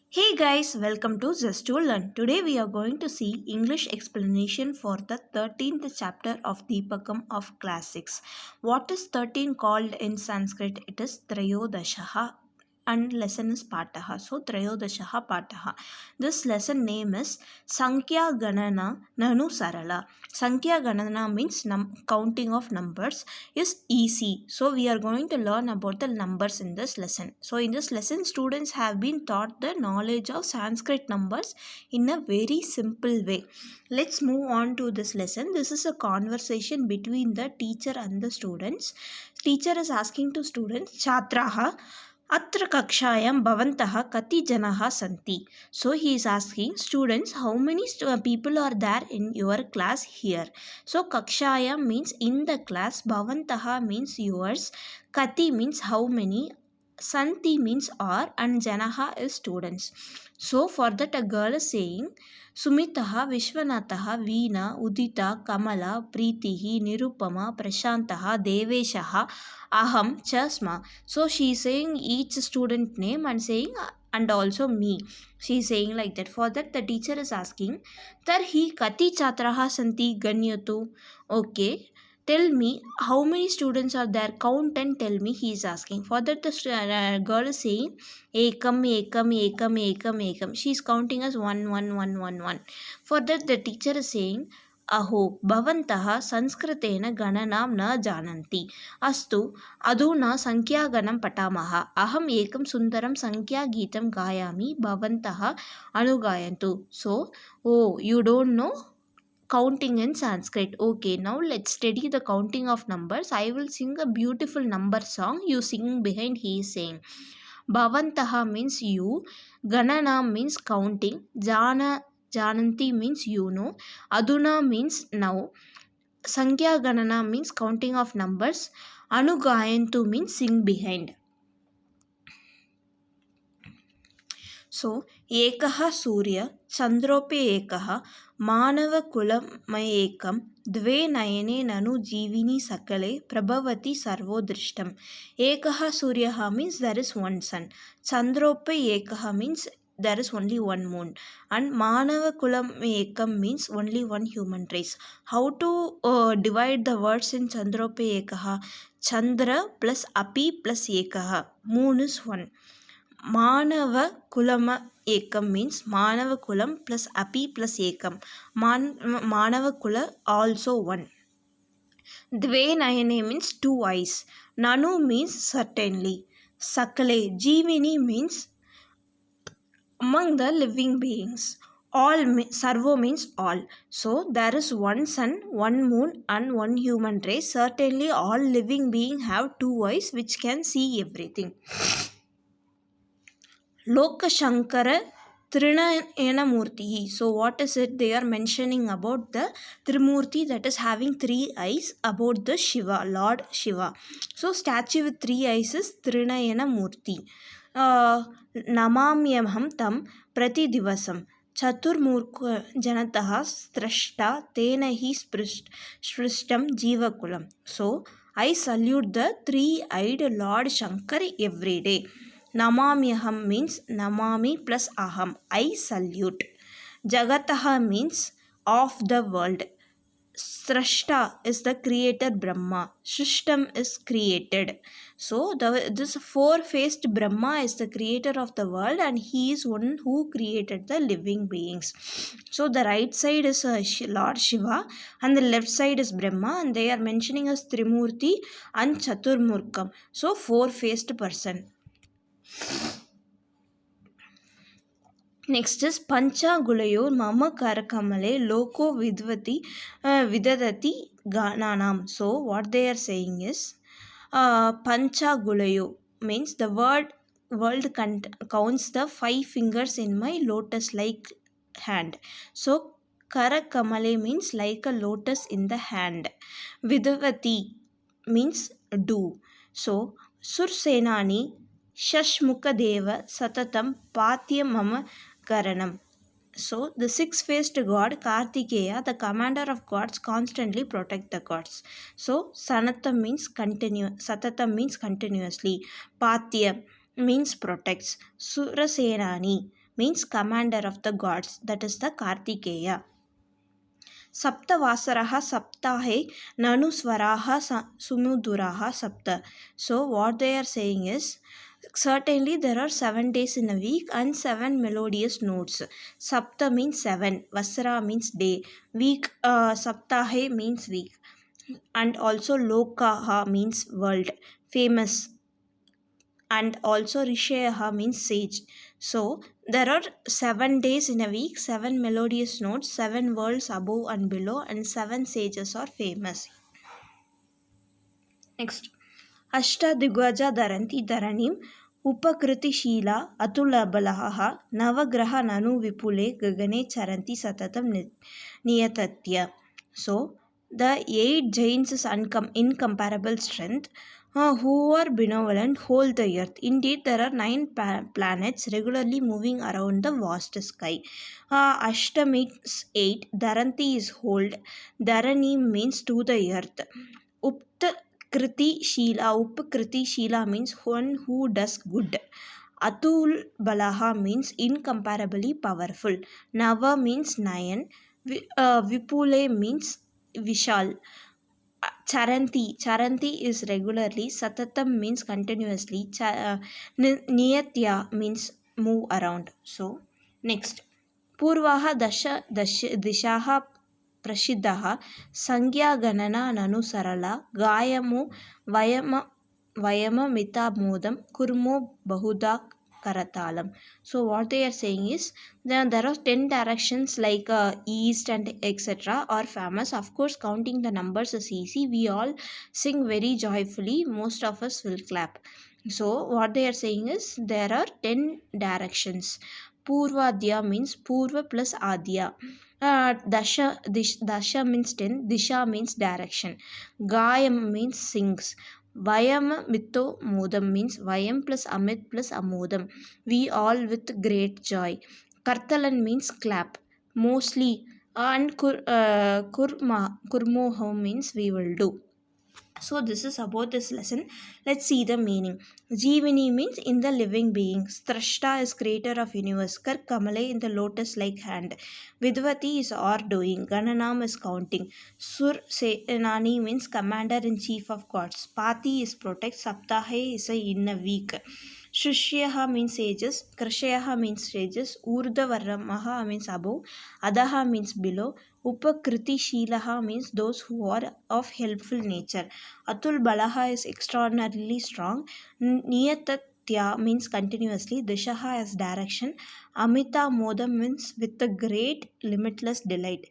Hey guys, welcome to Just to Learn. Today we are going to see English explanation for the 13th chapter of Deepakam of Classics. What is 13 called in Sanskrit? It is Trayodashaha and lesson is Pataha. So Trayodashaha Pataha. This lesson name is Sankhya Ganana Nanu Sarala. Sankhya Ganana means counting of numbers is easy. So we are going to learn about the numbers in this lesson. So in this lesson, students have been taught the knowledge of Sanskrit numbers in a very simple way. Let's move on to this lesson. This is a conversation between the teacher and the students. Teacher is asking to students, Chatraha, अत्र कक्षायां भवन्तः कति जनाः सन्ति. So he is asking students how many people are there in your class here. So kakshayam means in the class, bhavantaha means yours, kati means how many, santi means are, and janaha is students. So for that a girl is saying Sumitaha, Vishwanathaha, Veena, Udita, Kamala, Preetihi, Nirupama, Prashantaha, Deveshaha, Aham, Chasma. So she is saying each student name and saying and also me. She is saying like that. For that the teacher is asking Tarhi Kati Chatraha Santi Ganyatu. Okay. Tell me how many students are there. Count and tell me. He is asking. For that the girl is saying Ekam, Ekam, Ekam, Ekam, Ekam. She is counting as 1, 1, 1, 1, 1. For that the teacher is saying अहो भवन्तः संस्कृतेन गणनां न जानन्ति अस्तु अधुना संख्यागणं पठामः अहम् एकं सुन्दरं संख्यागीतं गायामि भवन्तः अनुगायन्तु so oh you don't know counting in Sanskrit. Okay, now let's study the counting of numbers. I will sing a beautiful number song. You sing behind. He is saying Bhavantaha means you, Ganana means counting, Jananti means you know, Aduna means now, Sankhya Ganana means counting of numbers, Anugayantu means sing behind. So, एकः सूर्य चन्द्रोपि एकः मानवकुलमयेकं द्वे नयने ननु जीविनी सकले प्रभवति servo दृष्टम् एकः सूर्यः means there is one sun चन्द्रोपि एकः means there is only one moon and manavakulam means only one human race. How to divide the words in chandrope ekah? Chandra plus api plus ekah, moon is one. Manava Kulama Ekam means Manava Kulam plus Api plus Ekam. Manava Kula also one. Dve Nayane means two eyes. Nanu means certainly. Sakale Jivini means among the living beings. All Sarvo means all. So there is one sun, one moon, and one human race. Certainly all living beings have two eyes which can see everything. Lokashankara Trinayanamurti. So what is it? They are mentioning about the Trimurti that is having three eyes, about the Shiva, Lord Shiva. So statue with three eyes is Trinayanamurti. Namamyamham tam pratidivasam. Chaturmurka janataha strashta tena hi sprishtam jivakulam. So I salute the three-eyed Lord Shankar every day. Namamyaham means Namami plus Aham. I salute. Jagataha means of the world. Srashta is the creator Brahma. Shrishtam is created. So this four-faced Brahma is the creator of the world and he is one who created the living beings. So the right side is Lord Shiva and the left side is Brahma and they are mentioning as Trimurti and Chaturmurkam. So four-faced person. Next is Pancha Gulayor Mama Karakamale Loko Vidvati Vidadati Gananam. So what they are saying is Pancha Gulayo means the world counts the 5 fingers in my lotus like hand. So Karakamale means like a lotus in the hand. Vidavati means do. So Sursenani Shashmukadeva Satatam Patya Mama Karanam. So the six-faced god Kartikeya, the commander of gods, constantly protect the gods. So Sanatam means Satatam means continuously. Patya means protects. Surasenani means commander of the gods, that is the Kartikeya. Saptavasaraha saptahe nanusvaraha sumuduraha sapta. So what they are saying is, certainly there are 7 days in a week and 7 melodious notes. Sapta means 7, Vasara means day, week, saptahe means week, and also lokaha means world, famous, and also Rishayaha means sage. So there are 7 days in a week, 7 melodious notes, 7 worlds above and below, and 7 sages are famous. Next, Ashta Digvaja Dharanti Dharanim Upakritishila Atulabalaha Navagraha Nanu Vipule Gagane Charanti Satatam Niyatatya. So the 8 giants' incomparable strength, who are benevolent, hold the earth. Indeed, there are 9 planets regularly moving around the vast sky. Ashta means 8, Dharanti is hold, Dharani means to the earth. Upkriti Shila means one who does good. Atul Balaha means incomparably powerful. Nava means 9. Vipule means Vishal. Charanti is regularly. Satatam means continuously. Niyatya means move around. So next, Purvaha Dishaha Prasiddhaha Sankhya Ganana Nanu Sarala Gayamu Vayama Mita Modam Kurmo Bahuda Karatalam. So what they are saying is, there are 10 directions like east and etc. are famous. Of course, counting the numbers is easy. We all sing very joyfully. Most of us will clap. So what they are saying is, there are 10 directions. Purvadya means Purva plus Adya. Dasha means 10. Disha means direction. Gayam means sings. Vayam Mitto Modam means Vayam plus Amit plus Amodam. We all with great joy. Kartalan means clap. Mostly. And Kurmoho means we will do. So this is about this lesson. Let's see the meaning. Jivini means in the living being. Strashta is creator of universe. Kar Kamale in the lotus like hand. Vidvati is or doing. Gananam is counting. Sur Senani means commander in chief of gods. Pati is protect. Saptahe is in a week. Shushyaha means sages. Krashayaha means sages. Urdhavaramaha means above. Adaha means below. Upakriti Shilaha means those who are of helpful nature. Atul Balaha is extraordinarily strong. Niyatatya means continuously. Dishaha is direction. Amita Modam means with a great limitless delight.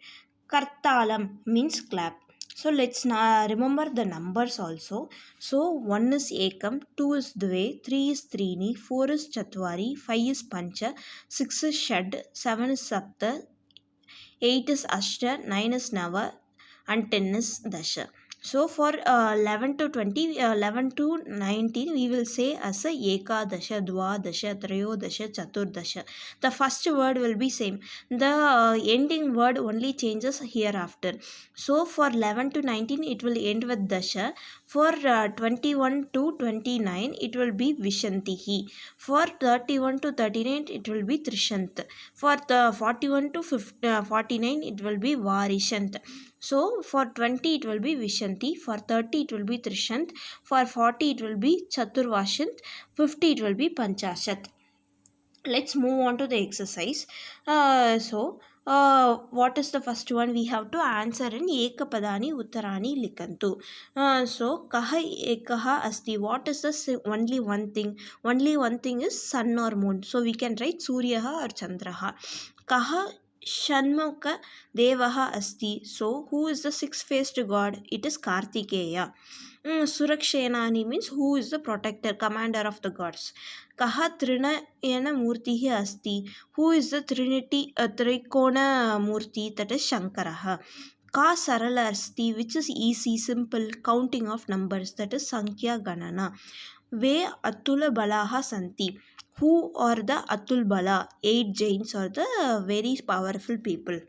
Kartalam means clap. So let's now remember the numbers also. So 1 is Ekam, 2 is Dve, 3 is Trini, 4 is Chatwari, 5 is Pancha, 6 is Shad, 7 is Sapta, 8 is Ashta, 9 is Nava, and 10 is Dasha. So for 11 to 20, 11 to 19, we will say as a Eka Dasha, Dva Dasha, Trayo Dasha, Chatur Dasha. The first word will be same. The ending word only changes hereafter. So for 11 to 19, it will end with Dasha. For 21 to 29, it will be Vishantihi. For 31 to 39, it will be Trishant. For the 41 to 49, it will be Varishant. So for 20 it will be Vishanti, for 30 it will be Trishant, for 40 it will be Chaturvashant, 50 it will be Panchashat. Let's move on to the exercise. What is the first one? We have to answer in Ekapadani Uttarani Likantu. So Kaha Ekaha Asti. What is the only one thing? Only one thing is sun or moon. So we can write Suryaha or Chandraha. Kaha Shanmukha Devaha Asti. So, who is the six-faced god? It is Kartikeya. Surakshenani means who is the protector, commander of the gods. Kaha Trinayana Murtihi Asti. Who is the Trinity, Trikona Murti, that is Shankaraha. Ka Sarala Asti, which is easy, simple, counting of numbers, that is Sankhya Ganana. Ve Atula Balaha Santi. Who are the Atul Bala? 8 giants are the very powerful people.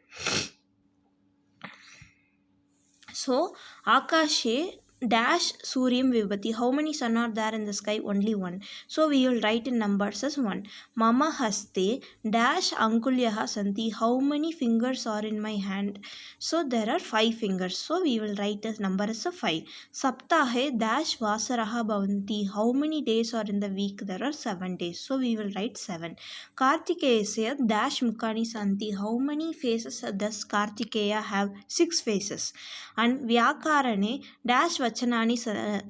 So, Akashe dash Suryam Vibhati. How many sun are there in the sky? Only one. So we will write in numbers as 1. Mama Haste dash Angulyaha Santi. How many fingers are in my hand? So there are 5 fingers. So we will write as number as a 5. Saptahe dash Vasaraha Bhavanti. How many days are in the week? There are 7 days. So we will write 7. Kartikesya dash Mukhani Santi. How many faces does Kartikeya have? 6 faces. And Vyakarane dash Vachanani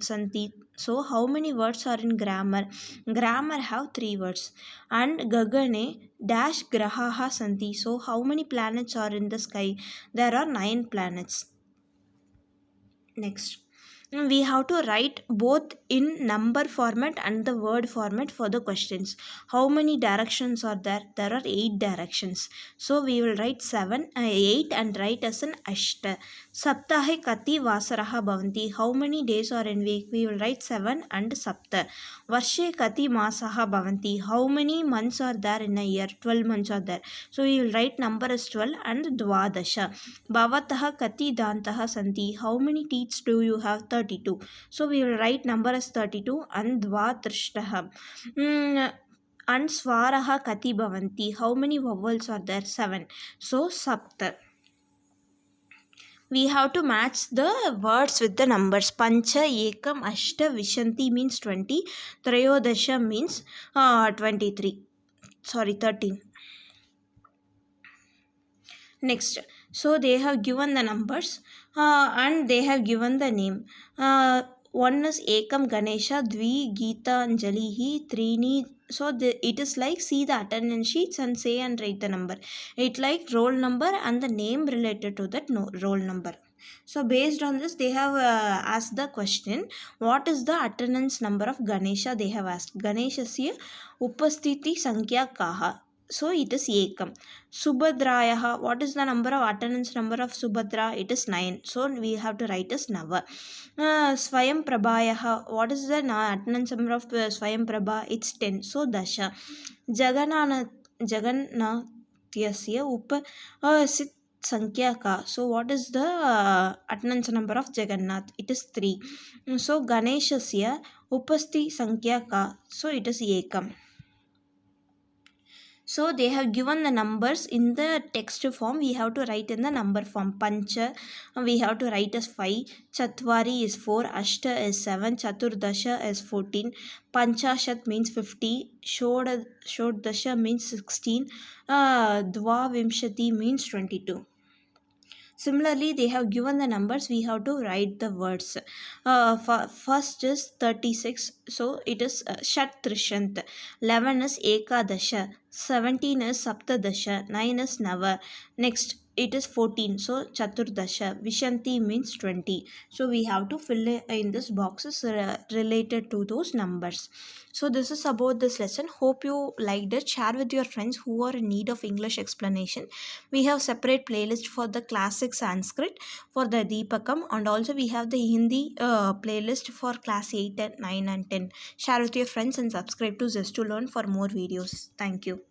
Santi. So how many words are in grammar? Grammar have 3 words. And Gagane dash Grahaha Santi. So how many planets are in the sky? There are 9 planets. Next, we have to write both in number format and the word format for the questions. How many directions are there? There are 8 directions. So we will write 8 and write as an ashta. Saptahe kati vasaraha bhavanti. How many days are in week? We will write 7 and sapta. Varshe kati masaha bhavanti. How many months are there in a year? 12 months are there. So we will write number as 12 and dvadasha. Bhavataha kati dantaha santi. How many teeth do you have? 32. So we will write number as 32 and dvatrishtaha. And swaraha kati bhavanti. How many vowels are there? 7. So sapta. We have to match the words with the numbers. Pancha, Ekam, Ashta, Vishanti means 20. Trayodasha means 23. Sorry, 13. Next, so they have given the numbers and they have given the name. One is Ekam Ganesha, Dvi Geeta Anjalihi, Trini. So it is like see the attendance sheets and say and write the number. It like roll number and the name related to that roll number. So based on this, they have asked the question, what is the attendance number of Ganesha? They have asked. Ganeshasya Upastiti Sankhya Kaha. So it is Ekam. Subhadrayaha, what is the number of attendance number of Subhadra? It is 9. So we have to write as Nava. Swayam Prabhayaha, what is the attendance number of Swayam Prabha? It's 10. So Dasha. Jagannathasya Sit Sankhya Ka. So what is the attendance number of Jagannath? It is 3. So Ganeshasya Upasti Sankhya Ka. So it is Ekam. So they have given the numbers in the text form. We have to write in the number form. Pancha, we have to write as 5. Chatvari is 4. Ashta is 7. Chaturdasha is 14. Panchashat means 50. Shodasha means 16. Dvavimshati means 22. Similarly, they have given the numbers. We have to write the words. First is 36. So it is Shat Trishant. 11 is Ekadasha. 17 is Saptadasha. 9 is Nava. Next, it is 14. So Chaturdasha. Vishanti means 20. So we have to fill in this boxes related to those numbers. So this is about this lesson. Hope you liked it. Share with your friends who are in need of English explanation. We have separate playlist for the classic Sanskrit for the Deepakam, and also we have the Hindi playlist for class 8 and 9 and 10. Share with your friends and subscribe to Zest to Learn for more videos. Thank you.